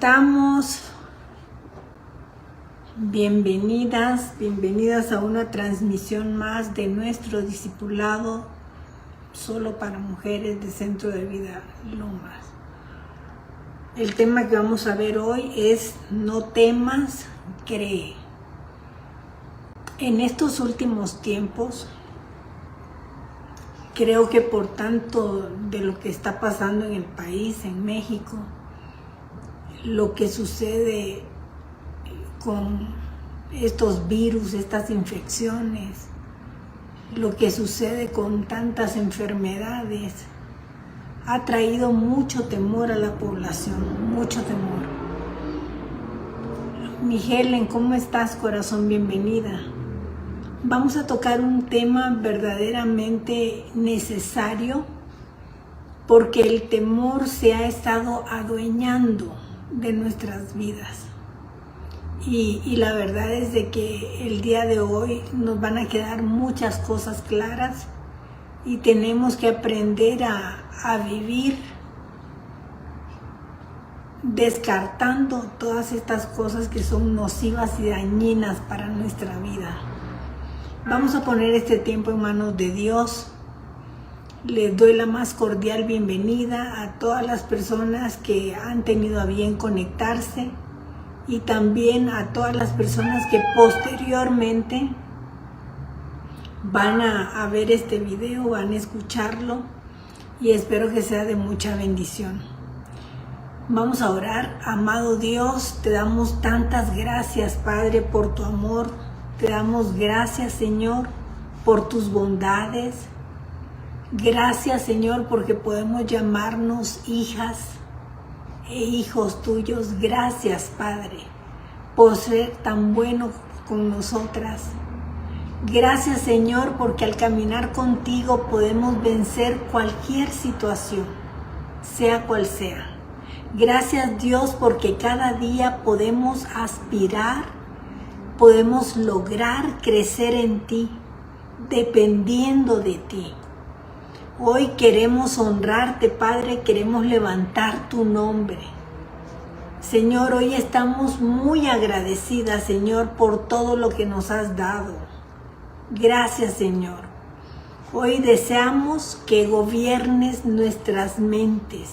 estamos? Bienvenidas, bienvenidas a una transmisión más de nuestro discipulado solo para mujeres de Centro de Vida Lomas. El tema que vamos a ver hoy es no temas, cree. En estos últimos tiempos, creo que por tanto de lo que está pasando en el país, en México, lo que sucede con estos virus, estas infecciones, lo que sucede con tantas enfermedades, ha traído mucho temor a la población, mucho temor. Mi Helen, ¿cómo estás, corazón? Bienvenida. Vamos a tocar un tema verdaderamente necesario porque el temor se ha estado adueñando de nuestras vidas. Y la verdad es de que el día de hoy nos van a quedar muchas cosas claras y tenemos que aprender a vivir descartando todas estas cosas que son nocivas y dañinas para nuestra vida. Vamos a poner este tiempo en manos de Dios. Les doy la más cordial bienvenida a todas las personas que han tenido a bien conectarse y también a todas las personas que posteriormente van a ver este video, van a escucharlo y espero que sea de mucha bendición. Vamos a orar. Amado Dios, te damos tantas gracias, Padre, por tu amor. Te damos gracias, Señor, por tus bondades. Gracias, Señor, porque podemos llamarnos hijas e hijos tuyos. Gracias, Padre, por ser tan bueno con nosotras. Gracias, Señor, porque al caminar contigo podemos vencer cualquier situación, sea cual sea. Gracias, Dios, porque cada día podemos aspirar, podemos lograr crecer en ti, dependiendo de ti. Hoy queremos honrarte, Padre, queremos levantar tu nombre. Señor, hoy estamos muy agradecidas, Señor, por todo lo que nos has dado. Gracias, Señor. Hoy deseamos que gobiernes nuestras mentes,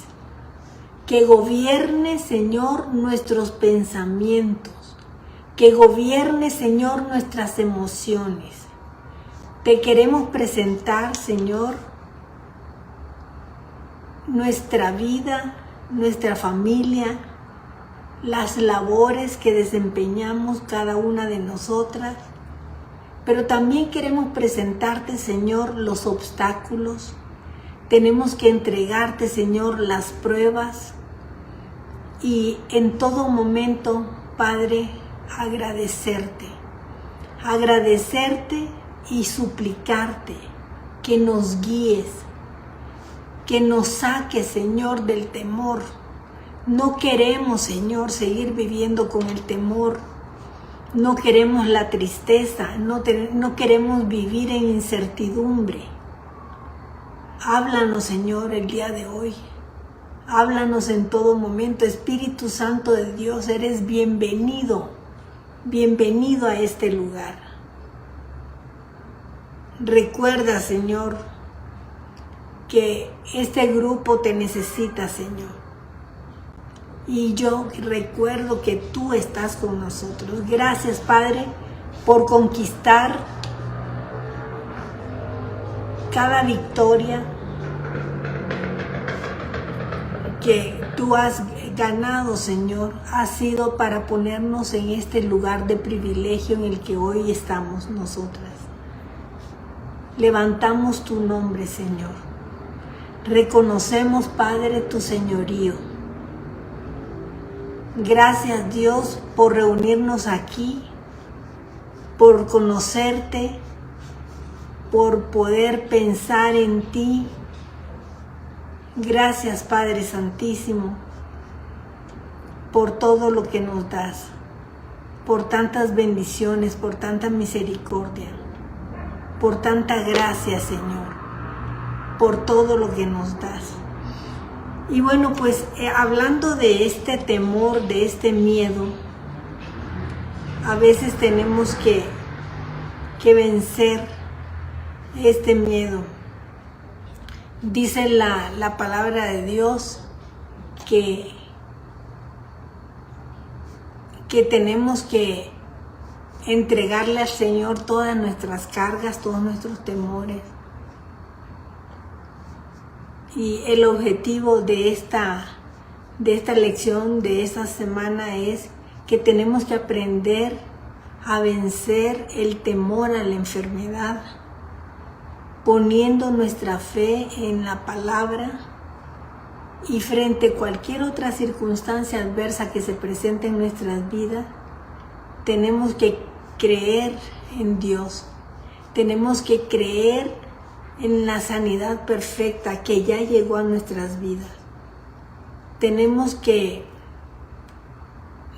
que gobiernes, Señor, nuestros pensamientos, que gobiernes, Señor, nuestras emociones. Te queremos presentar, Señor, nuestra vida, nuestra familia, las labores que desempeñamos cada una de nosotras, pero también queremos presentarte, Señor, los obstáculos. Tenemos que entregarte, Señor, las pruebas y en todo momento, Padre, agradecerte y suplicarte que nos guíes, que nos saques, Señor, del temor. No queremos, Señor, seguir viviendo con el temor. No queremos la tristeza, no queremos vivir en incertidumbre. Háblanos, Señor, el día de hoy. Háblanos en todo momento. Espíritu Santo de Dios, eres bienvenido. Bienvenido a este lugar. Recuerda, Señor, que este grupo te necesita, Señor. Y yo recuerdo que tú estás con nosotros. Gracias, Padre, por conquistar cada victoria que tú has ganado, Señor. Ha sido para ponernos en este lugar de privilegio en el que hoy estamos nosotras. Levantamos tu nombre, Señor. Reconocemos, Padre, tu señorío. Gracias, Dios, por reunirnos aquí, por conocerte, por poder pensar en ti. Gracias, Padre Santísimo, por todo lo que nos das, por tantas bendiciones, por tanta misericordia, por tanta gracia, Señor, por todo lo que nos das. Y bueno, pues hablando de este temor, de este miedo, a veces tenemos que vencer este miedo. Dice la palabra de Dios que tenemos que entregarle al Señor todas nuestras cargas, todos nuestros temores. Y el objetivo de esta lección, de esta semana, es que tenemos que aprender a vencer el temor a la enfermedad, poniendo nuestra fe en la palabra, y frente a cualquier otra circunstancia adversa que se presente en nuestras vidas, tenemos que creer en Dios, tenemos que creer en la sanidad perfecta que ya llegó a nuestras vidas. Tenemos que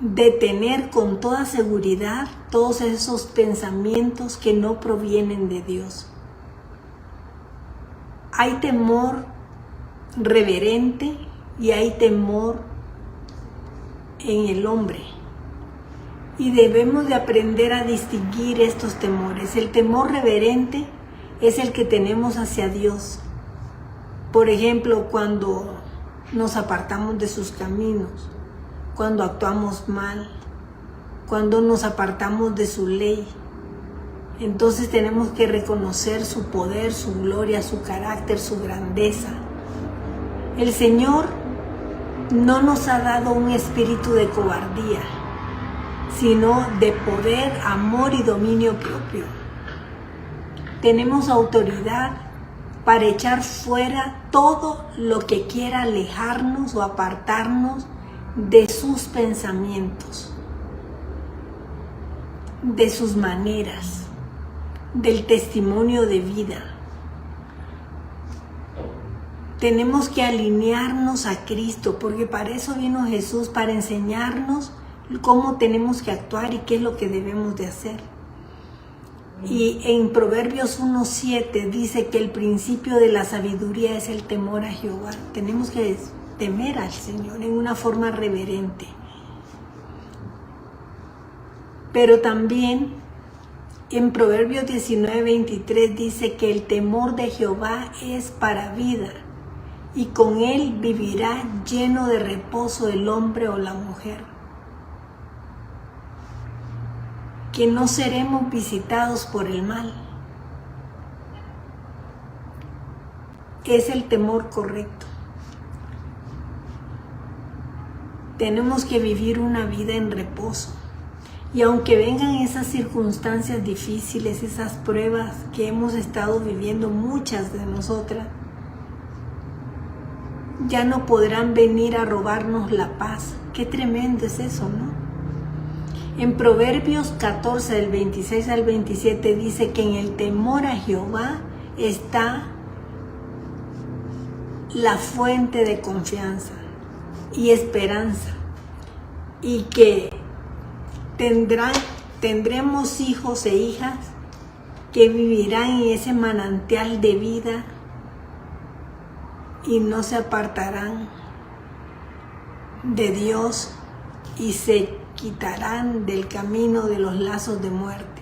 detener con toda seguridad todos esos pensamientos que no provienen de Dios. Hay temor reverente y hay temor en el hombre, y debemos de aprender a distinguir estos temores. El temor reverente es el que tenemos hacia Dios. Por ejemplo, cuando nos apartamos de sus caminos, cuando actuamos mal, cuando nos apartamos de su ley. Entonces tenemos que reconocer su poder, su gloria, su carácter, su grandeza. El Señor no nos ha dado un espíritu de cobardía, sino de poder, amor y dominio propio. Tenemos autoridad para echar fuera todo lo que quiera alejarnos o apartarnos de sus pensamientos, de sus maneras, del testimonio de vida. Tenemos que alinearnos a Cristo, porque para eso vino Jesús, para enseñarnos cómo tenemos que actuar y qué es lo que debemos de hacer. Y en Proverbios 1:7 dice que el principio de la sabiduría es el temor a Jehová. Tenemos que temer al Señor en una forma reverente. Pero también en Proverbios 19:23 dice que el temor de Jehová es para vida, y con él vivirá lleno de reposo el hombre o la mujer. Que no seremos visitados por el mal. Es el temor correcto. Tenemos que vivir una vida en reposo. Y aunque vengan esas circunstancias difíciles, esas pruebas que hemos estado viviendo muchas de nosotras, ya no podrán venir a robarnos la paz. Qué tremendo es eso, ¿no? En Proverbios 14, del 26 al 27, dice que en el temor a Jehová está la fuente de confianza y esperanza, y que tendremos hijos e hijas que vivirán en ese manantial de vida y no se apartarán de Dios y se quitarán del camino de los lazos de muerte.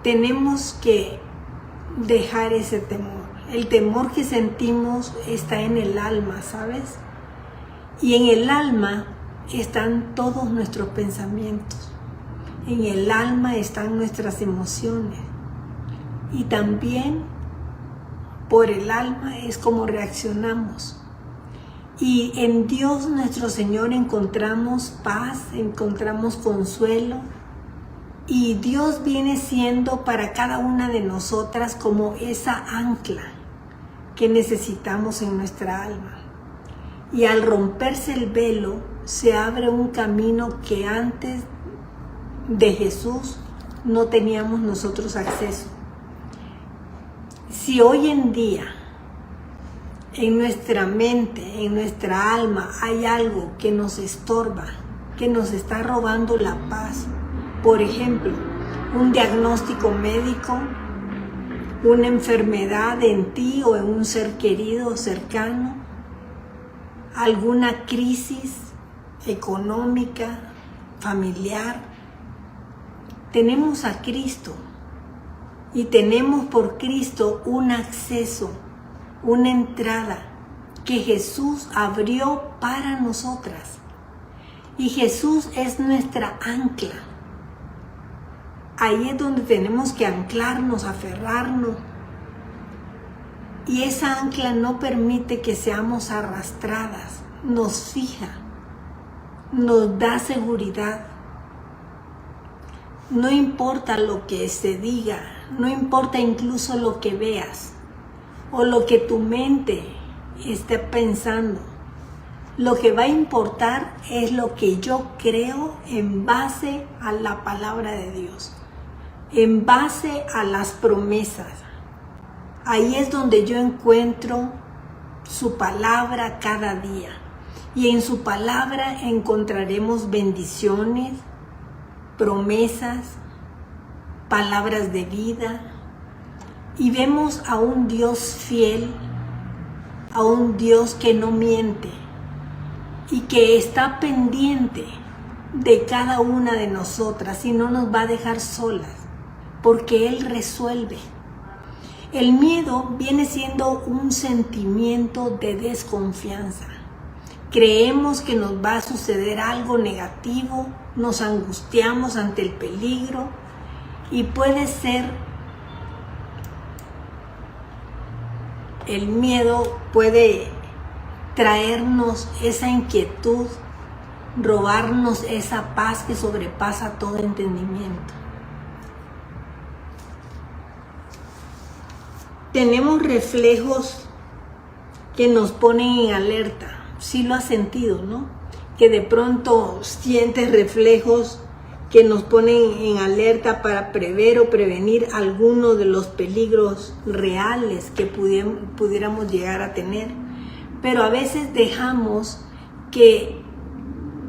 Tenemos que dejar ese temor. El temor que sentimos está en el alma, ¿sabes? Y en el alma están todos nuestros pensamientos. En el alma están nuestras emociones. Y también por el alma es como reaccionamos. Y en Dios nuestro Señor encontramos paz, encontramos consuelo. Y Dios viene siendo para cada una de nosotras como esa ancla que necesitamos en nuestra alma. Y al romperse el velo, se abre un camino que antes de Jesús no teníamos nosotros acceso. Si hoy en día en nuestra mente, en nuestra alma, hay algo que nos estorba, que nos está robando la paz, por ejemplo, un diagnóstico médico, una enfermedad en ti o en un ser querido cercano, alguna crisis económica, familiar. Tenemos a Cristo y tenemos por Cristo un acceso, una entrada que Jesús abrió para nosotras. Y Jesús es nuestra ancla. Ahí es donde tenemos que anclarnos, aferrarnos. Y esa ancla no permite que seamos arrastradas, nos fija, nos da seguridad. No importa lo que se diga, no importa incluso lo que veas o lo que tu mente esté pensando. Lo que va a importar es lo que yo creo en base a la palabra de Dios, en base a las promesas. Ahí es donde yo encuentro su palabra cada día. Y en su palabra encontraremos bendiciones, promesas, palabras de vida. Y vemos a un Dios fiel, a un Dios que no miente y que está pendiente de cada una de nosotras y no nos va a dejar solas, porque Él resuelve. El miedo viene siendo un sentimiento de desconfianza. Creemos que nos va a suceder algo negativo, nos angustiamos ante el peligro y puede ser, el miedo puede traernos esa inquietud, robarnos esa paz que sobrepasa todo entendimiento. Tenemos reflejos que nos ponen en alerta. Sí lo has sentido, ¿no? Que de pronto sientes reflejos que nos ponen en alerta para prever o prevenir alguno de los peligros reales que pudiéramos llegar a tener. Pero a veces dejamos que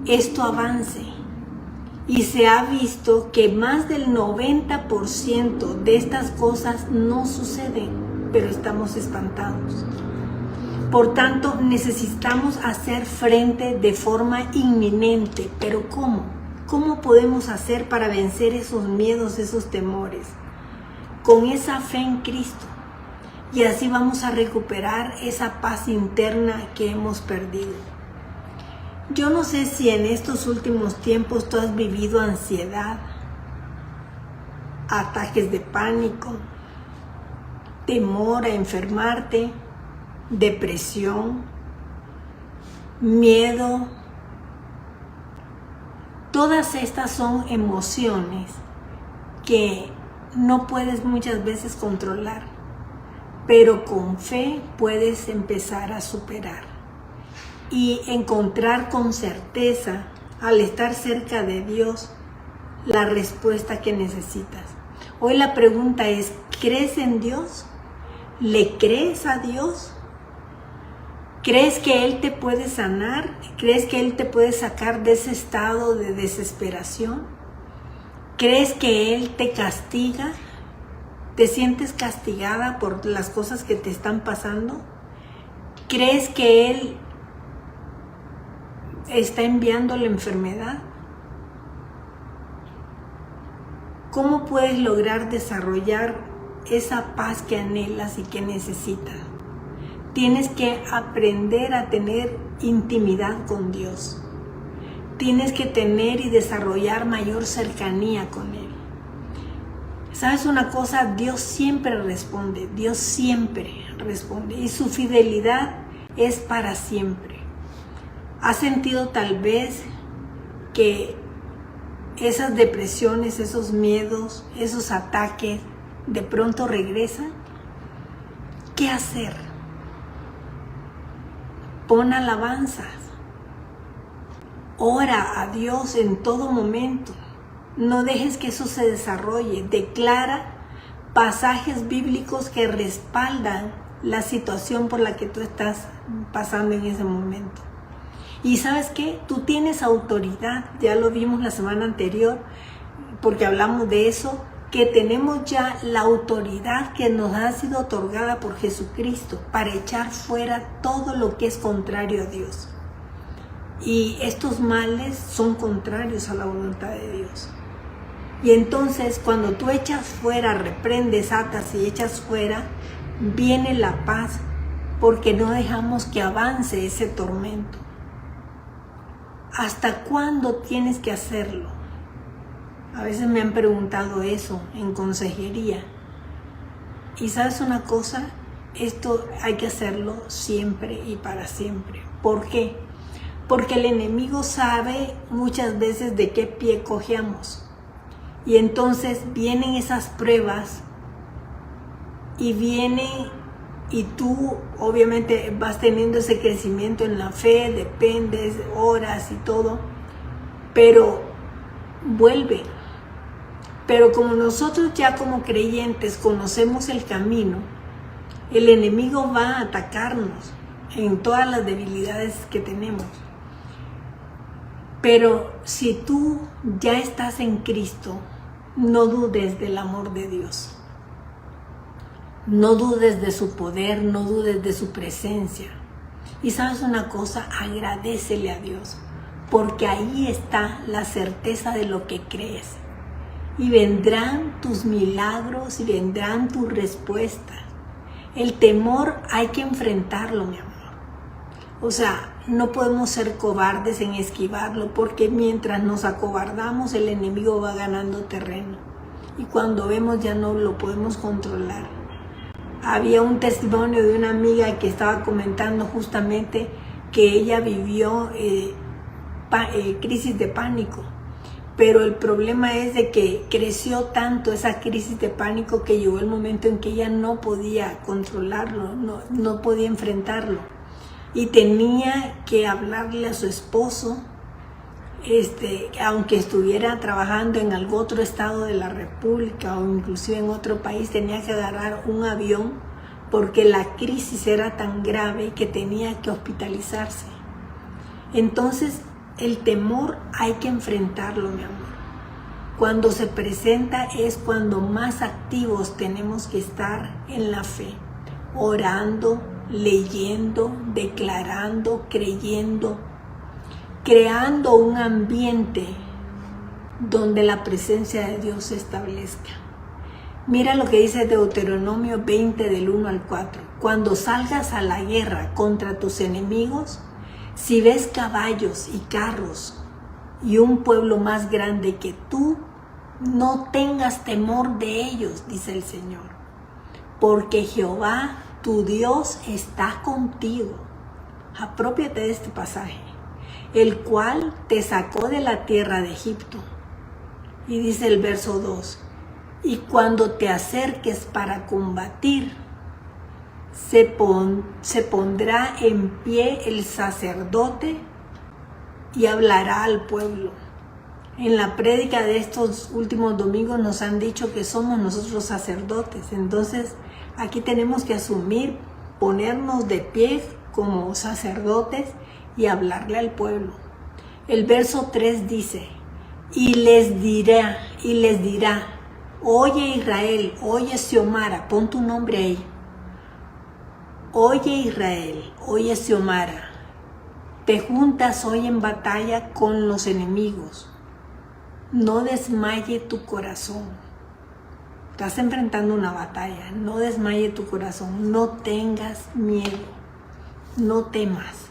esto avance. Y se ha visto que más del 90% de estas cosas no suceden, pero estamos espantados. Por tanto, necesitamos hacer frente de forma inminente. ¿Pero cómo? ¿Cómo podemos hacer para vencer esos miedos, esos temores? Con esa fe en Cristo. Y así vamos a recuperar esa paz interna que hemos perdido. Yo no sé si en estos últimos tiempos tú has vivido ansiedad, ataques de pánico, temor a enfermarte, depresión, miedo. Todas estas son emociones que no puedes muchas veces controlar, pero con fe puedes empezar a superar y encontrar con certeza, al estar cerca de Dios, la respuesta que necesitas. Hoy la pregunta es, ¿crees en Dios? ¿Le crees a Dios? ¿Crees que Él te puede sanar? ¿Crees que Él te puede sacar de ese estado de desesperación? ¿Crees que Él te castiga? ¿Te sientes castigada por las cosas que te están pasando? ¿Crees que Él está enviando la enfermedad? ¿Cómo puedes lograr desarrollar esa paz que anhelas y que necesitas? Tienes que aprender a tener intimidad con Dios. Tienes que tener y desarrollar mayor cercanía con Él. ¿Sabes una cosa? Dios siempre responde. Dios siempre responde. Y su fidelidad es para siempre. ¿Has sentido tal vez que esas depresiones, esos miedos, esos ataques de pronto regresan? ¿Qué hacer? Pon alabanzas. Ora a Dios en todo momento. No dejes que eso se desarrolle. Declara pasajes bíblicos que respaldan la situación por la que tú estás pasando en ese momento. Y ¿sabes qué? Tú tienes autoridad. Ya lo vimos la semana anterior, porque hablamos de eso, que tenemos ya la autoridad que nos ha sido otorgada por Jesucristo para echar fuera todo lo que es contrario a Dios. Y estos males son contrarios a la voluntad de Dios. Y entonces cuando tú echas fuera, reprendes, atas y echas fuera, viene la paz, porque no dejamos que avance ese tormento. ¿Hasta cuándo tienes que hacerlo? A veces me han preguntado eso en consejería. Y ¿sabes una cosa? Esto hay que hacerlo siempre y para siempre. ¿Por qué? Porque el enemigo sabe muchas veces de qué pie cojeamos. Y entonces vienen esas pruebas y tú obviamente vas teniendo ese crecimiento en la fe, dependes, oras y todo, pero vuelve. Pero como nosotros ya como creyentes conocemos el camino, el enemigo va a atacarnos en todas las debilidades que tenemos. Pero si tú ya estás en Cristo, no dudes del amor de Dios. No dudes de su poder, no dudes de su presencia. Y sabes una cosa, agradécele a Dios, porque ahí está la certeza de lo que crees. Y vendrán tus milagros y vendrán tus respuestas. El temor hay que enfrentarlo, mi amor. O sea, no podemos ser cobardes en esquivarlo, porque mientras nos acobardamos, el enemigo va ganando terreno. Y cuando vemos ya no lo podemos controlar. Había un testimonio de una amiga que estaba comentando justamente que ella vivió crisis de pánico. Pero el problema es de que creció tanto esa crisis de pánico que llegó el momento en que ella no podía controlarlo, no podía enfrentarlo. Y tenía que hablarle a su esposo, aunque estuviera trabajando en algún otro estado de la República o inclusive en otro país, tenía que agarrar un avión porque la crisis era tan grave que tenía que hospitalizarse. Entonces, el temor hay que enfrentarlo, mi amor. Cuando se presenta es cuando más activos tenemos que estar en la fe, orando, leyendo, declarando, creyendo, creando un ambiente donde la presencia de Dios se establezca. Mira lo que dice Deuteronomio 20 del 1 al 4. Cuando salgas a la guerra contra tus enemigos, si ves caballos y carros y un pueblo más grande que tú, no tengas temor de ellos, dice el Señor, porque Jehová, tu Dios, está contigo. Aprópiate de este pasaje, el cual te sacó de la tierra de Egipto. Y dice el verso 2, y cuando te acerques para combatir, se pondrá en pie el sacerdote y hablará al pueblo. En la prédica de estos últimos domingos nos han dicho que somos nosotros sacerdotes. Entonces aquí tenemos que asumir, ponernos de pie como sacerdotes y hablarle al pueblo. El verso 3 dice, y les dirá, oye Israel, oye Xiomara, pon tu nombre ahí. Oye Israel, oye Xiomara, te juntas hoy en batalla con los enemigos. No desmaye tu corazón. Estás enfrentando una batalla, no desmaye tu corazón, no tengas miedo, no temas,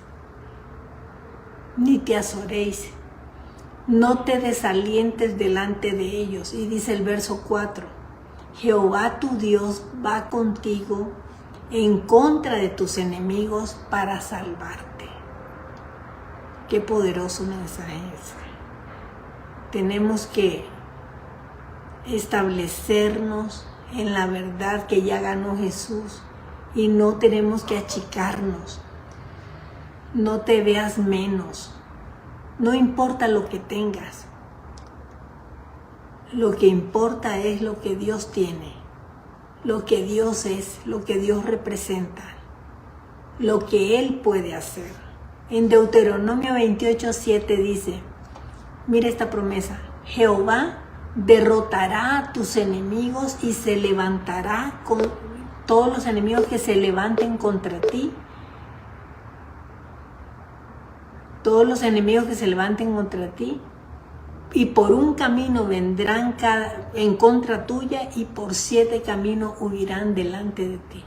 ni te azoréis, no te desalientes delante de ellos. Y dice el verso 4, Jehová tu Dios va contigo en contra de tus enemigos para salvarte. Qué poderoso mensaje es. Tenemos que establecernos en la verdad que ya ganó Jesús y no tenemos que achicarnos. No te veas menos. No importa lo que tengas. Lo que importa es lo que Dios tiene, lo que Dios es, lo que Dios representa, lo que Él puede hacer. En Deuteronomio 28:7 dice, mira esta promesa, Jehová derrotará a tus enemigos y se levantará con todos los enemigos que se levanten contra ti. Todos los enemigos que se levanten contra ti, y por un camino vendrán en contra tuya, y por 7 caminos huirán delante de ti.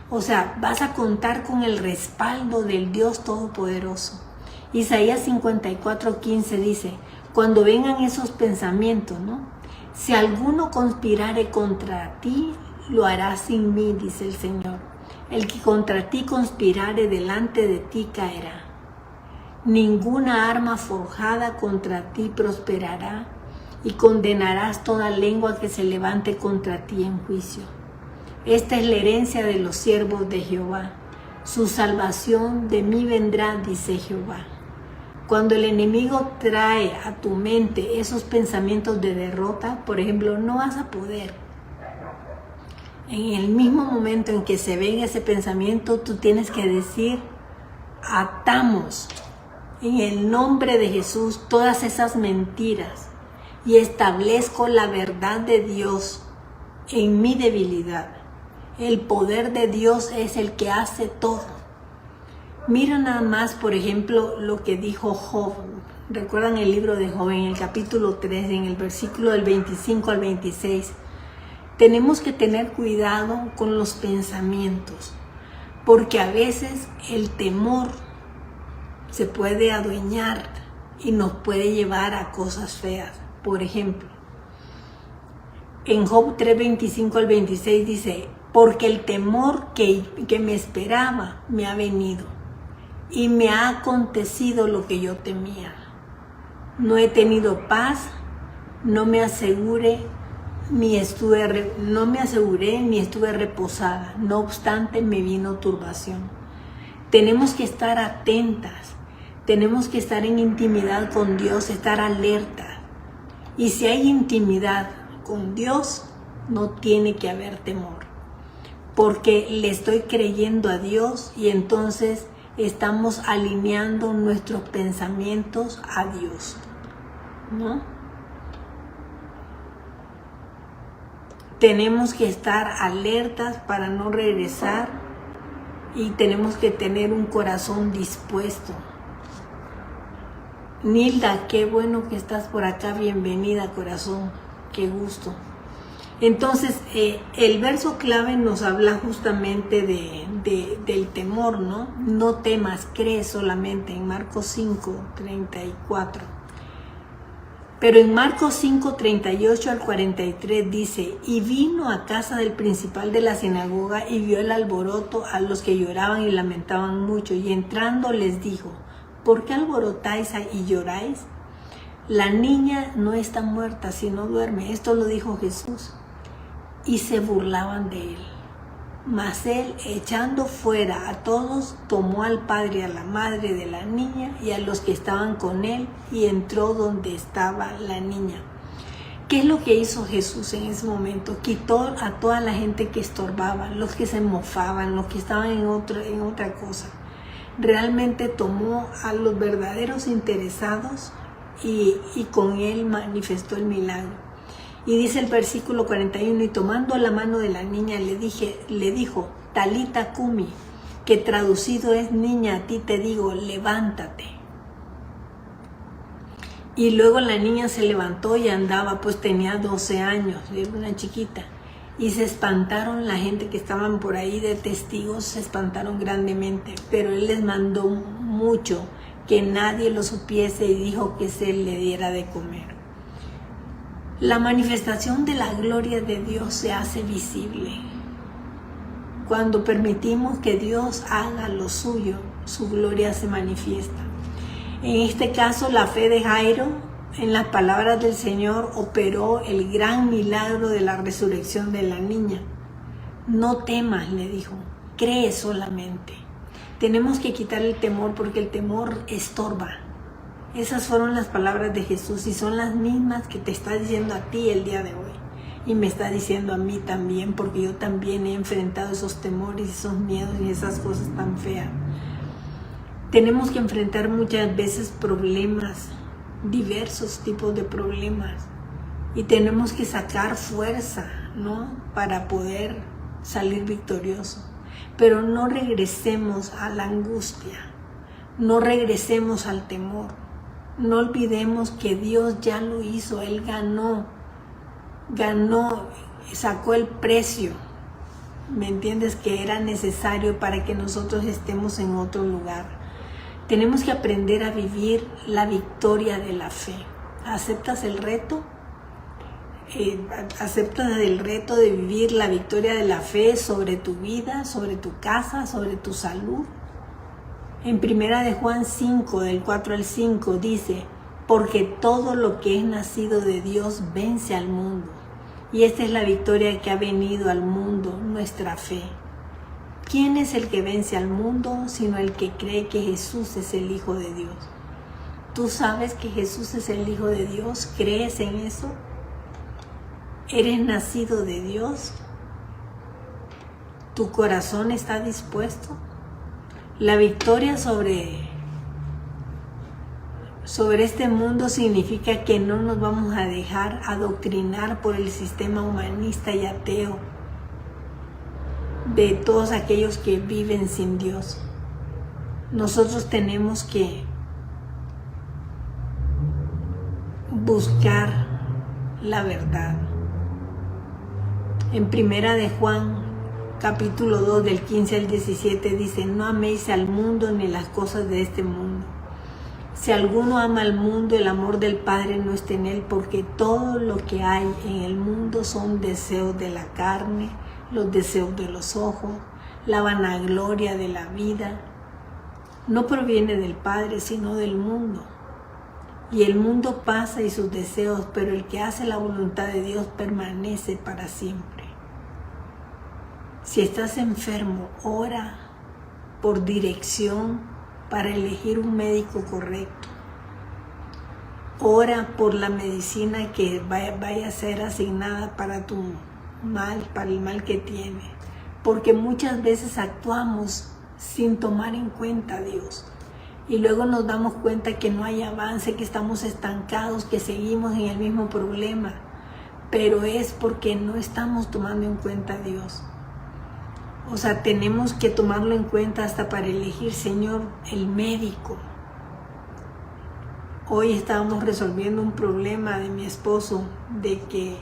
O sea, vas a contar con el respaldo del Dios Todopoderoso. Isaías 54:15 dice, cuando vengan esos pensamientos, ¿no? Si alguno conspirare contra ti, lo hará sin mí, dice el Señor. El que contra ti conspirare, delante de ti caerá. Ninguna arma forjada contra ti prosperará, y condenarás toda lengua que se levante contra ti en juicio. Esta es la herencia de los siervos de Jehová. Su salvación de mí vendrá, dice Jehová. Cuando el enemigo trae a tu mente esos pensamientos de derrota, por ejemplo, no vas a poder. En el mismo momento en que se venga ese pensamiento, tú tienes que decir, atamos en el nombre de Jesús todas esas mentiras y establezco la verdad de Dios en mi debilidad. El poder de Dios es el que hace todo. Mira nada más, por ejemplo, lo que dijo Job. ¿Recuerdan el libro de Job en el capítulo 3, en el versículo del 25 al 26? Tenemos que tener cuidado con los pensamientos, porque a veces el temor se puede adueñar y nos puede llevar a cosas feas. Por ejemplo, en Job 3, 25 al 26 dice, porque el temor que me esperaba me ha venido y me ha acontecido lo que yo temía. No he tenido paz, no me aseguré ni estuve reposada. No obstante, me vino turbación. Tenemos que estar atentas, tenemos que estar en intimidad con Dios, estar alerta. Y si hay intimidad con Dios, no tiene que haber temor, porque le estoy creyendo a Dios y entonces estamos alineando nuestros pensamientos a Dios, ¿no? Tenemos que estar alertas para no regresar y tenemos que tener un corazón dispuesto. Nilda, qué bueno que estás por acá, bienvenida corazón, qué gusto. Entonces, el verso clave nos habla justamente del temor, ¿no? No temas, cree solamente, en Marcos 5, 34. Pero en Marcos 5, 38 al 43 dice, y vino a casa del principal de la sinagoga y vio el alboroto a los que lloraban y lamentaban mucho, y entrando les dijo, ¿por qué alborotáis y lloráis? La niña no está muerta, sino duerme. Esto lo dijo Jesús. Y se burlaban de él. Mas él, echando fuera a todos, tomó al padre y a la madre de la niña y a los que estaban con él, y entró donde estaba la niña. ¿Qué es lo que hizo Jesús en ese momento? Quitó a toda la gente que estorbaba, los que se mofaban, los que estaban en otra cosa. Realmente tomó a los verdaderos interesados y con él manifestó el milagro. Y dice el versículo 41, y tomando la mano de la niña le dijo, Talita Kumi, que traducido es, niña, a ti te digo, levántate. Y luego la niña se levantó y andaba, pues tenía 12 años, era una chiquita. Y se espantaron la gente que estaban por ahí de testigos, se espantaron grandemente, pero él les mandó mucho que nadie lo supiese y dijo que se le diera de comer. La manifestación de la gloria de Dios se hace visible. Cuando permitimos que Dios haga lo suyo, su gloria se manifiesta. En este caso, la fe de Jairo, en las palabras del Señor, operó el gran milagro de la resurrección de la niña. No temas, le dijo, cree solamente. Tenemos que quitar el temor porque el temor estorba. Esas fueron las palabras de Jesús y son las mismas que te está diciendo a ti el día de hoy. Y me está diciendo a mí también, porque yo también he enfrentado esos temores, esos miedos y esas cosas tan feas. Tenemos que enfrentar muchas veces problemas, diversos tipos de problemas. y tenemos que sacar fuerza, ¿no? Para poder salir victorioso. Pero no regresemos a la angustia, no regresemos al temor. No olvidemos que Dios ya lo hizo, Él ganó, sacó el precio, ¿me entiendes? Que era necesario para que nosotros estemos en otro lugar. Tenemos que aprender a vivir la victoria de la fe. ¿Aceptas el reto? ¿Aceptas el reto de vivir la victoria de la fe sobre tu vida, sobre tu casa, sobre tu salud? En 1 de Juan 5, del 4 al 5, dice: porque todo lo que es nacido de Dios vence al mundo. Y esta es la victoria que ha venido al mundo, nuestra fe. ¿Quién es el que vence al mundo sino el que cree que Jesús es el Hijo de Dios? ¿Tú sabes que Jesús es el Hijo de Dios? ¿Crees en eso? ¿Eres nacido de Dios? ¿Tu corazón está dispuesto? La victoria sobre este mundo significa que no nos vamos a dejar adoctrinar por el sistema humanista y ateo de todos aquellos que viven sin Dios. Nosotros tenemos que buscar la verdad. En 1 de Juan, capítulo 2, del 15 al 17, dice: no améis al mundo ni las cosas de este mundo. Si alguno ama al mundo, el amor del Padre no está en él, porque todo lo que hay en el mundo son deseos de la carne, los deseos de los ojos, la vanagloria de la vida. No proviene del Padre, sino del mundo. Y el mundo pasa y sus deseos, pero el que hace la voluntad de Dios permanece para siempre. Si estás enfermo, ora por dirección para elegir un médico correcto. Ora por la medicina que vaya a ser asignada para tu mal, para el mal que tiene. Porque muchas veces actuamos sin tomar en cuenta a Dios. Y luego nos damos cuenta que no hay avance, que estamos estancados, que seguimos en el mismo problema. Pero es porque no estamos tomando en cuenta a Dios. O sea, tenemos que tomarlo en cuenta hasta para elegir, Señor, el médico. Hoy estábamos resolviendo un problema de mi esposo, de que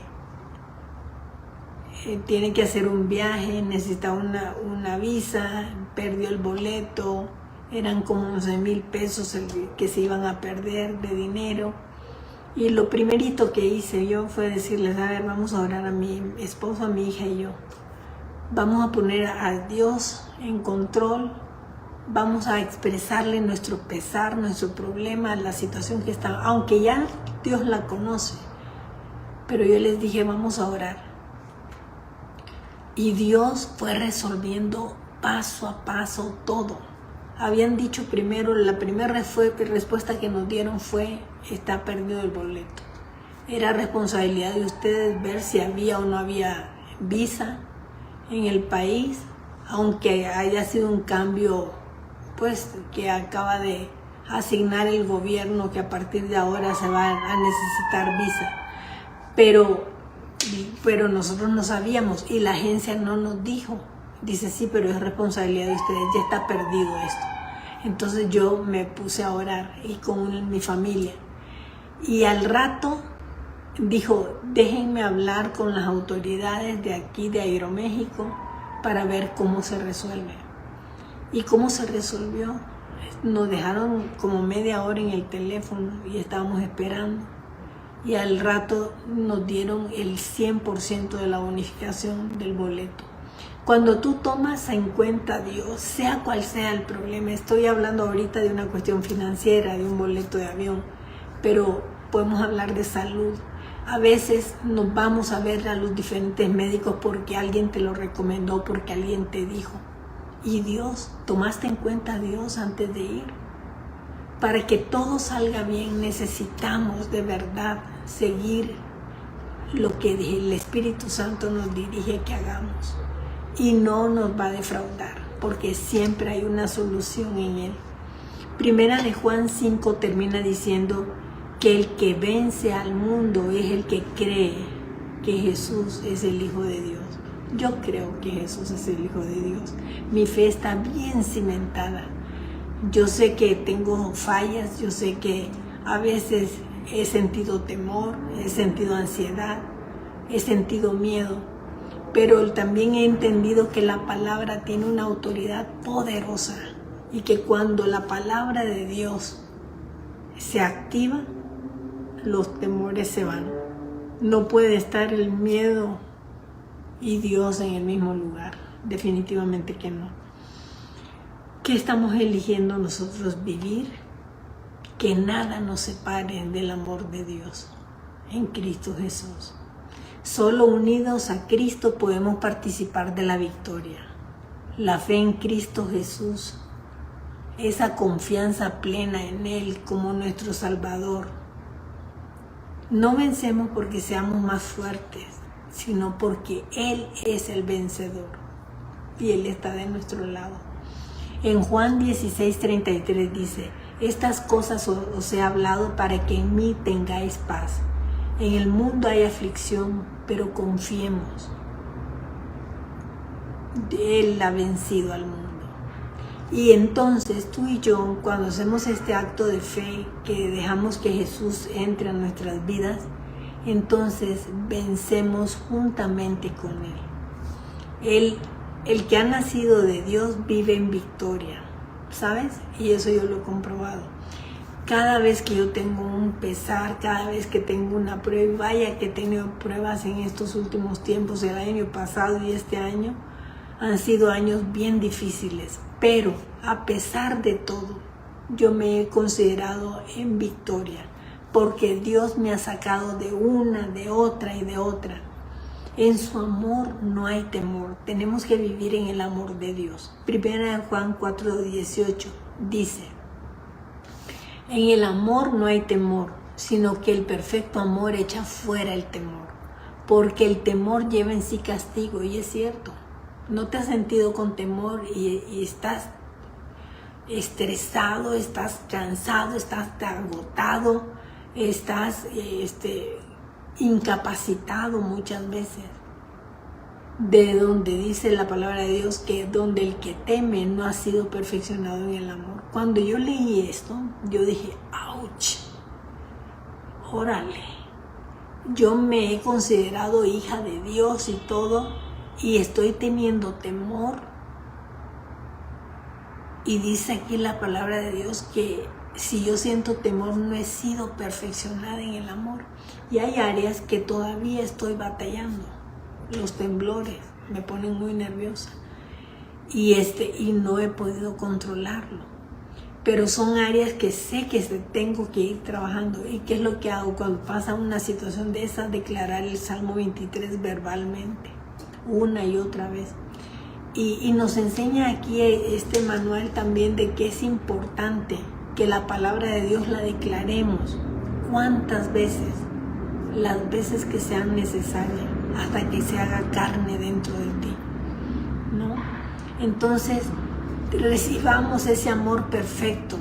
tiene que hacer un viaje, necesita una visa, perdió el boleto, eran como 11,000 pesos que se iban a perder de dinero. Y lo primerito que hice yo fue decirles: a ver, vamos a orar a mi esposo, a mi hija y yo. Vamos a poner a Dios en control, vamos a expresarle nuestro pesar, nuestro problema, la situación que está, aunque ya Dios la conoce. Pero yo les dije: vamos a orar. Y Dios fue resolviendo paso a paso todo. Habían dicho primero, la primera respuesta que nos dieron fue: está perdido el boleto. Era responsabilidad de ustedes ver si había o no había visa en el país, aunque haya sido un cambio pues que acaba de asignar el gobierno, que a partir de ahora se va a necesitar visa. Pero nosotros no sabíamos y la agencia no nos dijo. Dice: sí, pero es responsabilidad de ustedes, ya está perdido esto. Entonces yo me puse a orar y con mi familia. Y al rato dijo: déjenme hablar con las autoridades de aquí de Aeroméxico para ver cómo se resuelve. ¿Y cómo se resolvió? Nos dejaron como media hora en el teléfono y estábamos esperando. Y al rato nos dieron el 100% de la bonificación del boleto. Cuando tú tomas en cuenta a Dios, sea cual sea el problema, estoy hablando ahorita de una cuestión financiera, de un boleto de avión, pero podemos hablar de salud. A veces nos vamos a ver a los diferentes médicos porque alguien te lo recomendó, porque alguien te dijo. Y Dios, ¿tomaste en cuenta a Dios antes de ir? Para que todo salga bien necesitamos de verdad seguir lo que el Espíritu Santo nos dirige que hagamos. Y no nos va a defraudar, porque siempre hay una solución en Él. 1 de Juan 5 termina diciendo: que el que vence al mundo es el que cree que Jesús es el Hijo de Dios. Yo creo que Jesús es el Hijo de Dios. Mi fe está bien cimentada. Yo sé que tengo fallas, yo sé que a veces he sentido temor, he sentido ansiedad, he sentido miedo, pero también he entendido que la palabra tiene una autoridad poderosa y que cuando la palabra de Dios se activa, los temores se van. No puede estar el miedo y Dios en el mismo lugar, definitivamente que no. ¿Qué estamos eligiendo nosotros vivir? Que nada nos separe del amor de Dios en Cristo Jesús. Solo unidos a Cristo podemos participar de la victoria. La fe en Cristo Jesús, esa confianza plena en Él como nuestro Salvador. No vencemos porque seamos más fuertes, sino porque Él es el vencedor y Él está de nuestro lado. En Juan 16:33 dice: estas cosas os he hablado para que en mí tengáis paz. En el mundo hay aflicción, pero confiemos. Él ha vencido al mundo. Y entonces tú y yo, cuando hacemos este acto de fe, que dejamos que Jesús entre a nuestras vidas, entonces vencemos juntamente con Él. El que ha nacido de Dios vive en victoria, ¿sabes? Y eso yo lo he comprobado. Cada vez que yo tengo un pesar, cada vez que tengo una prueba, y vaya que he tenido pruebas en estos últimos tiempos, el año pasado y este año, han sido años bien difíciles, pero a pesar de todo, yo me he considerado en victoria, porque Dios me ha sacado de una, de otra y de otra. En su amor no hay temor, tenemos que vivir en el amor de Dios. Primera de Juan 4:18 dice: en el amor no hay temor, sino que el perfecto amor echa fuera el temor, porque el temor lleva en sí castigo, y es cierto. ¿No te has sentido con temor y estás estresado, estás cansado, estás agotado, estás incapacitado muchas veces? De donde dice la palabra de Dios que donde el que teme no ha sido perfeccionado en el amor. Cuando yo leí esto, yo dije: ¡ouch! ¡Órale! Yo me he considerado hija de Dios y todo, y estoy teniendo temor. Y dice aquí la palabra de Dios que si yo siento temor no he sido perfeccionada en el amor. Y hay áreas que todavía estoy batallando. Los temblores me ponen muy nerviosa y no he podido controlarlo. Pero son áreas que sé que tengo que ir trabajando. ¿Y qué es lo que hago cuando pasa una situación de esa? Declarar el Salmo 23 verbalmente, una y otra vez. Y nos enseña aquí este manual también de que es importante que la palabra de Dios la declaremos. ¿Cuántas veces? Las veces que sean necesarias, hasta que se haga carne dentro de ti, ¿no? Entonces, recibamos ese amor perfecto,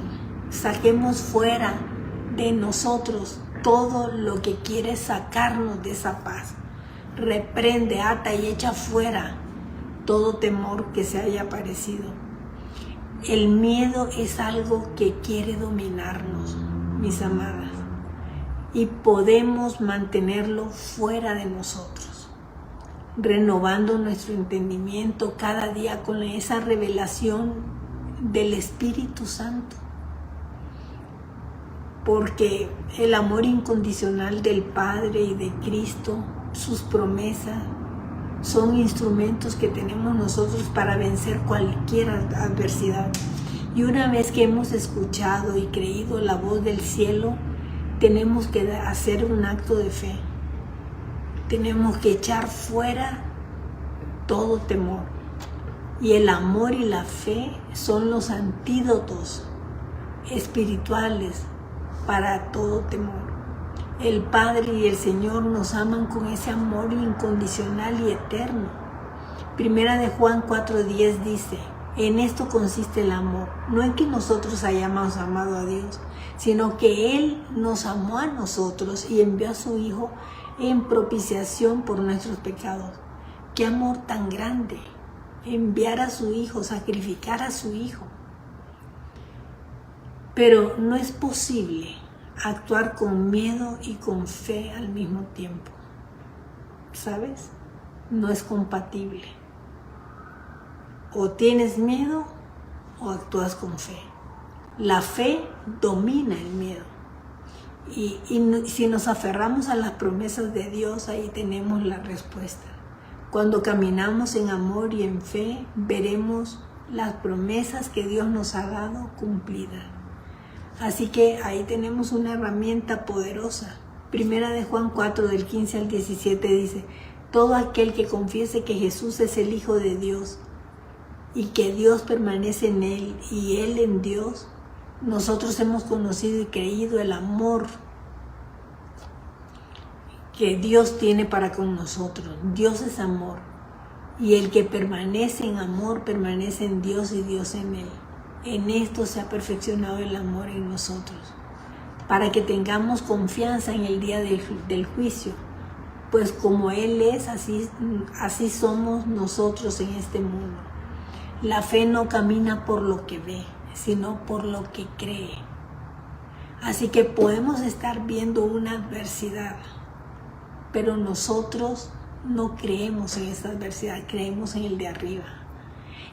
saquemos fuera de nosotros todo lo que quiere sacarnos de esa paz. Reprende, ata y echa fuera todo temor que se haya aparecido. El miedo es algo que quiere dominarnos, mis amadas, y podemos mantenerlo fuera de nosotros, renovando nuestro entendimiento cada día con esa revelación del Espíritu Santo. Porque el amor incondicional del Padre y de Cristo, sus promesas, son instrumentos que tenemos nosotros para vencer cualquier adversidad. Y una vez que hemos escuchado y creído la voz del cielo, tenemos que hacer un acto de fe. Tenemos que echar fuera todo temor. Y el amor y la fe son los antídotos espirituales para todo temor. El Padre y el Señor nos aman con ese amor incondicional y eterno. Primera de Juan 4:10 dice: en esto consiste el amor, no en que nosotros hayamos amado a Dios, sino que Él nos amó a nosotros y envió a su Hijo en propiciación por nuestros pecados. ¡Qué amor tan grande! Enviar a su Hijo, sacrificar a su Hijo. Pero no es posible actuar con miedo y con fe al mismo tiempo. ¿Sabes? No es compatible. O tienes miedo o actúas con fe. La fe domina el miedo. Y si nos aferramos a las promesas de Dios, ahí tenemos la respuesta. Cuando caminamos en amor y en fe, veremos las promesas que Dios nos ha dado cumplidas. Así que ahí tenemos una herramienta poderosa. Primera de Juan 4, del 15 al 17 dice: todo aquel que confiese que Jesús es el Hijo de Dios y que Dios permanece en Él y Él en Dios, nosotros hemos conocido y creído el amor que Dios tiene para con nosotros. Dios es amor, y el que permanece en amor permanece en Dios y Dios en Él. En esto se ha perfeccionado el amor en nosotros, para que tengamos confianza en el día del juicio, pues como Él es, así somos nosotros en este mundo. La fe no camina por lo que ve, sino por lo que cree. Así que podemos estar viendo una adversidad, pero nosotros no creemos en esta adversidad, creemos en el de arriba.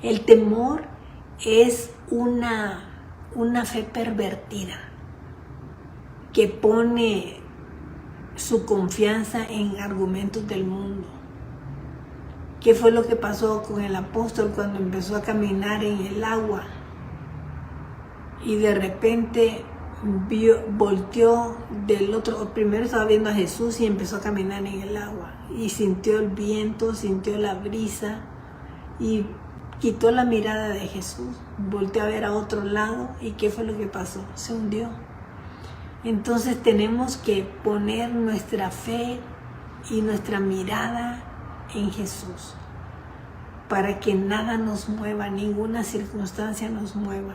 El temor es una fe pervertida que pone su confianza en argumentos del mundo. ¿Qué fue lo que pasó con el apóstol cuando empezó a caminar en el agua? Y de repente volteó del otro, primero estaba viendo a Jesús y empezó a caminar en el agua. Y sintió el viento, sintió la brisa y quitó la mirada de Jesús. Volteó a ver a otro lado y ¿qué fue lo que pasó? Se hundió. Entonces tenemos que poner nuestra fe y nuestra mirada en Jesús, para que nada nos mueva, ninguna circunstancia nos mueva.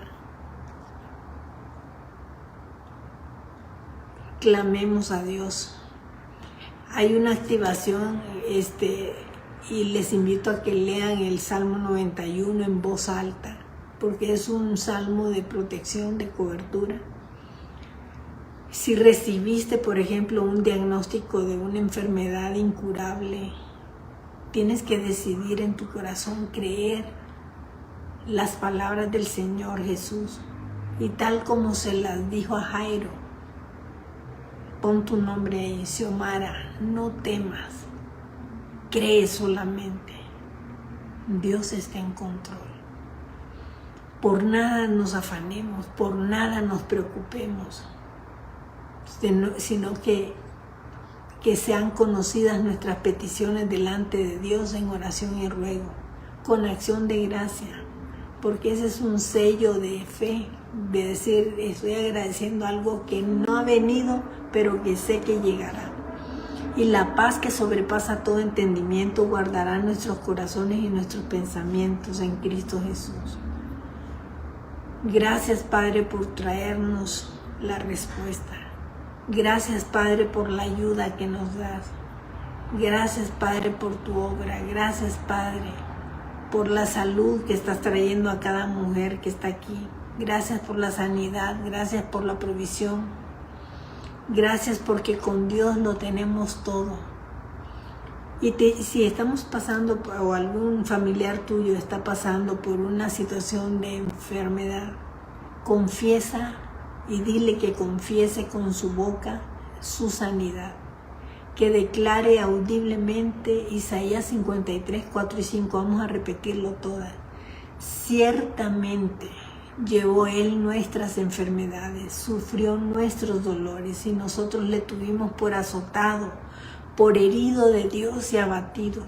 Clamemos a Dios. Hay una activación, y les invito a que lean el Salmo 91 en voz alta, porque es un salmo de protección, de cobertura. Si recibiste, por ejemplo, un diagnóstico de una enfermedad incurable, tienes que decidir en tu corazón creer las palabras del Señor Jesús. Y tal como se las dijo a Jairo, pon tu nombre ahí, Xiomara, no temas, cree solamente. Dios está en control. Por nada nos afanemos, por nada nos preocupemos, sino que sean conocidas nuestras peticiones delante de Dios en oración y ruego, con acción de gracia, porque ese es un sello de fe, de decir, estoy agradeciendo algo que no ha venido, pero que sé que llegará. Y la paz que sobrepasa todo entendimiento guardará nuestros corazones y nuestros pensamientos en Cristo Jesús. Gracias, Padre, por traernos la respuesta. Gracias, Padre, por la ayuda que nos das. Gracias, Padre, por tu obra. Gracias, Padre, por la salud que estás trayendo a cada mujer que está aquí. Gracias por la sanidad. Gracias por la provisión. Gracias porque con Dios lo tenemos todo. Y si estamos pasando, o algún familiar tuyo está pasando por una situación de enfermedad, confiesa y dile que confiese con su boca su sanidad, que declare audiblemente Isaías 53, 4 y 5, vamos a repetirlo todas. Ciertamente llevó Él nuestras enfermedades, sufrió nuestros dolores, y nosotros le tuvimos por azotado, por herido de Dios y abatido.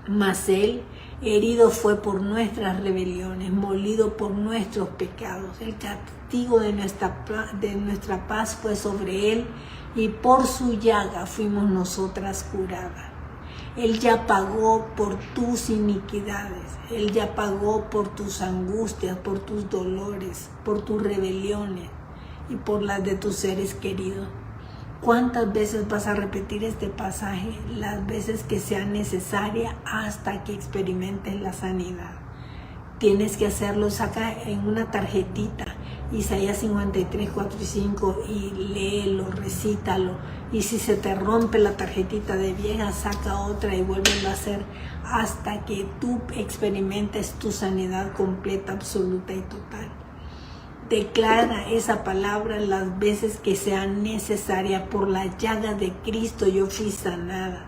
Mas Él herido fue por nuestras rebeliones, molido por nuestros pecados. El castigo de nuestra paz fue sobre Él, y por su llaga fuimos nosotras curadas. Él ya pagó por tus iniquidades, Él ya pagó por tus angustias, por tus dolores, por tus rebeliones. y por las de tus seres queridos. ¿Cuántas veces vas a repetir este pasaje? Las veces que sea necesaria hasta que experimentes la sanidad. Tienes que hacerlo, saca en una tarjetita Isaías 53, 4 y 5 y léelo, recítalo. Y si se te rompe la tarjetita de vieja, saca otra y vuélvelo a hacer hasta que tú experimentes tu sanidad completa, absoluta y total. Declara esa palabra las veces que sea necesaria. Por la llaga de Cristo yo fui sanada.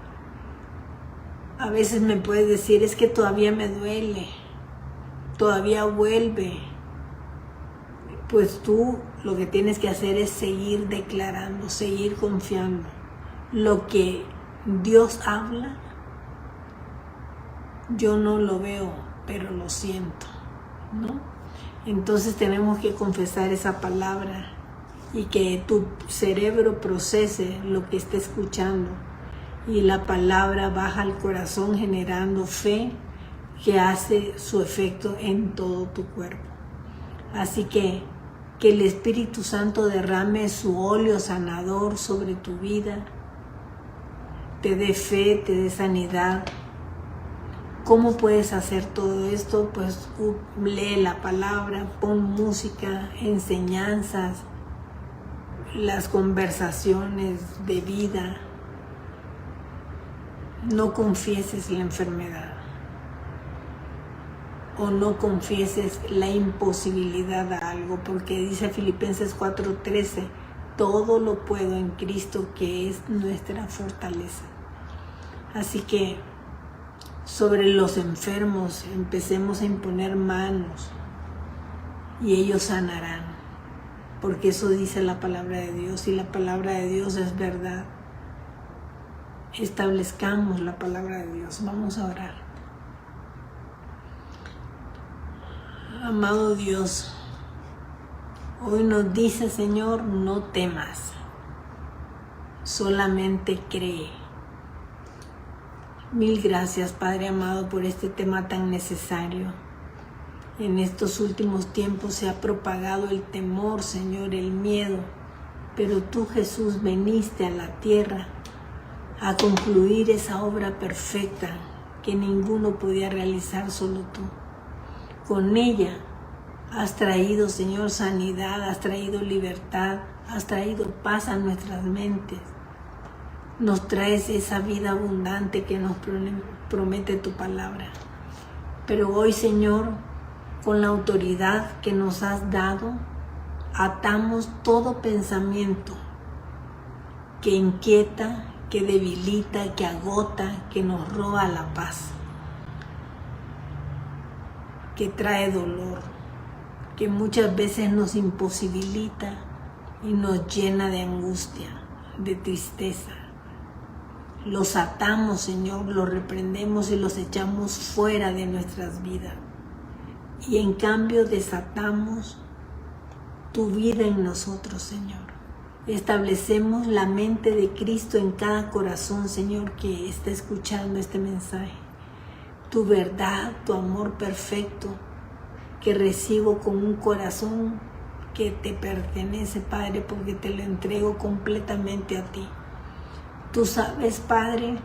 A veces me puedes decir, es que todavía me duele, todavía vuelve. Pues tú lo que tienes que hacer es seguir declarando, seguir confiando. Lo que Dios habla, yo no lo veo, pero lo siento, ¿no? Entonces tenemos que confesar esa palabra y que tu cerebro procese lo que está escuchando. Y la palabra baja al corazón generando fe que hace su efecto en todo tu cuerpo. Así que el Espíritu Santo derrame su óleo sanador sobre tu vida, te dé fe, te dé sanidad. ¿Cómo puedes hacer todo esto? Pues lee la palabra, pon música, enseñanzas, las conversaciones de vida. No confieses la enfermedad o no confieses la imposibilidad a algo, porque dice Filipenses 4:13, todo lo puedo en Cristo que es nuestra fortaleza. Así que sobre los enfermos empecemos a imponer manos y ellos sanarán, porque eso dice la palabra de Dios y la palabra de Dios es verdad. Establezcamos la palabra de Dios. Vamos a orar. Amado Dios, hoy nos dice, Señor, no temas, solamente cree. Mil gracias, Padre amado, por este tema tan necesario. En estos últimos tiempos se ha propagado el temor, Señor, el miedo, pero tú, Jesús, viniste a la tierra a concluir esa obra perfecta que ninguno podía realizar, solo tú. Con ella has traído, Señor, sanidad, has traído libertad, has traído paz a nuestras mentes. Nos traes esa vida abundante que nos promete tu palabra. Pero hoy, Señor, con la autoridad que nos has dado, atamos todo pensamiento que inquieta, que debilita, que agota, que nos roba la paz, que trae dolor, que muchas veces nos imposibilita y nos llena de angustia, de tristeza. Los atamos, Señor, los reprendemos y los echamos fuera de nuestras vidas. Y en cambio desatamos tu vida en nosotros, Señor. Establecemos la mente de Cristo en cada corazón, Señor, que está escuchando este mensaje. Tu verdad, tu amor perfecto, que recibo con un corazón que te pertenece, Padre, porque te lo entrego completamente a ti. Tú sabes, Padre,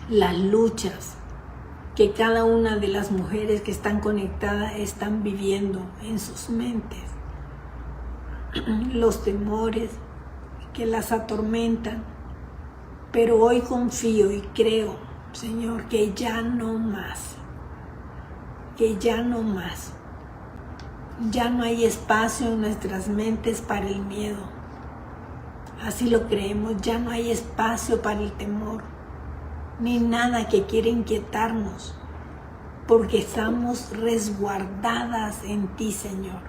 las luchas que cada una de las mujeres que están conectadas están viviendo en sus mentes, los temores que las atormentan, pero hoy confío y creo, Señor, que ya no más, ya no hay espacio en nuestras mentes para el miedo. Así lo creemos, ya no hay espacio para el temor, ni nada que quiera inquietarnos, porque estamos resguardadas en ti, Señor.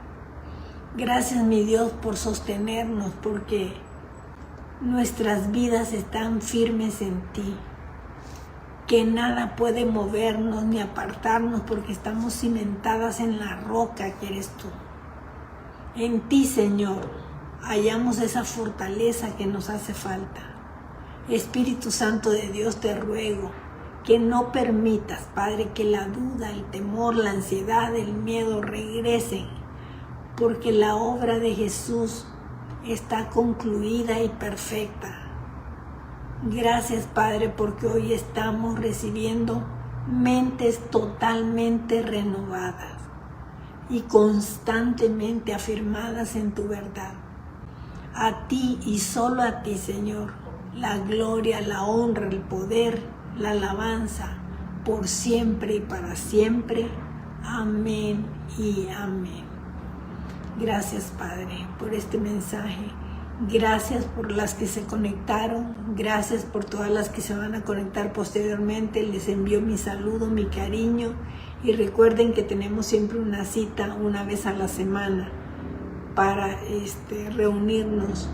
Gracias, mi Dios, por sostenernos, porque nuestras vidas están firmes en ti, que nada puede movernos ni apartarnos, porque estamos cimentadas en la roca que eres tú. En ti, Señor, hallamos esa fortaleza que nos hace falta. Espíritu Santo de Dios, te ruego que no permitas, Padre, que la duda, el temor, la ansiedad, el miedo regresen, porque la obra de Jesús está concluida y perfecta. Gracias, Padre, porque hoy estamos recibiendo mentes totalmente renovadas y constantemente afirmadas en tu verdad. A ti y solo a ti, Señor, la gloria, la honra, el poder, la alabanza, por siempre y para siempre. Amén y amén. Gracias, Padre, por este mensaje. Gracias por las que se conectaron. Gracias por todas las que se van a conectar posteriormente. Les envío mi saludo, mi cariño. Y recuerden que tenemos siempre una cita una vez a la semana para reunirnos,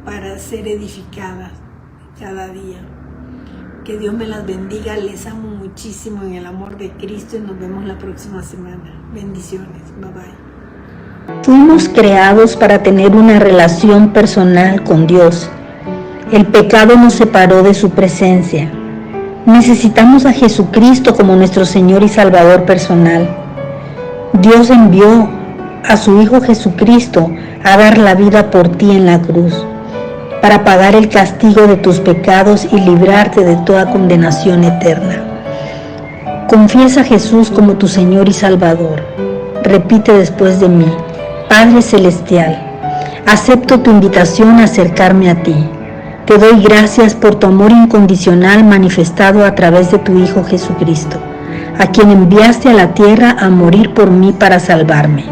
para ser edificadas cada día. Que Dios me las bendiga. Les amo muchísimo en el amor de Cristo y nos vemos la próxima semana. Bendiciones. Bye bye. Fuimos creados para tener una relación personal con Dios. El pecado nos separó de su presencia. Necesitamos a Jesucristo como nuestro Señor y Salvador personal. Dios envió a su Hijo Jesucristo a dar la vida por ti en la cruz, para pagar el castigo de tus pecados y librarte de toda condenación eterna. Confiesa a Jesús como tu Señor y Salvador. Repite después de mí: Padre Celestial, acepto tu invitación a acercarme a ti. Te doy gracias por tu amor incondicional manifestado a través de tu Hijo Jesucristo, a quien enviaste a la tierra a morir por mí para salvarme.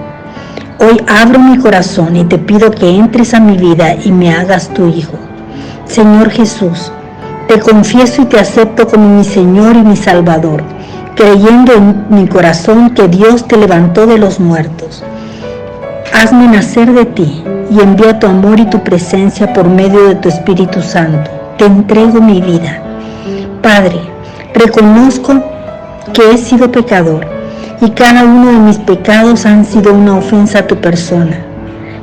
Hoy abro mi corazón y te pido que entres a mi vida y me hagas tu Hijo. Señor Jesús, te confieso y te acepto como mi Señor y mi Salvador, creyendo en mi corazón que Dios te levantó de los muertos. Hazme nacer de ti y envía tu amor y tu presencia por medio de tu Espíritu Santo. Te entrego mi vida. Padre, reconozco que he sido pecador y cada uno de mis pecados han sido una ofensa a tu persona.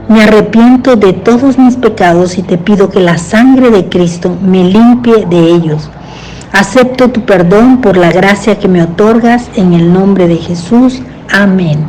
Me arrepiento de todos mis pecados y te pido que la sangre de Cristo me limpie de ellos. Acepto tu perdón por la gracia que me otorgas en el nombre de Jesús. Amén.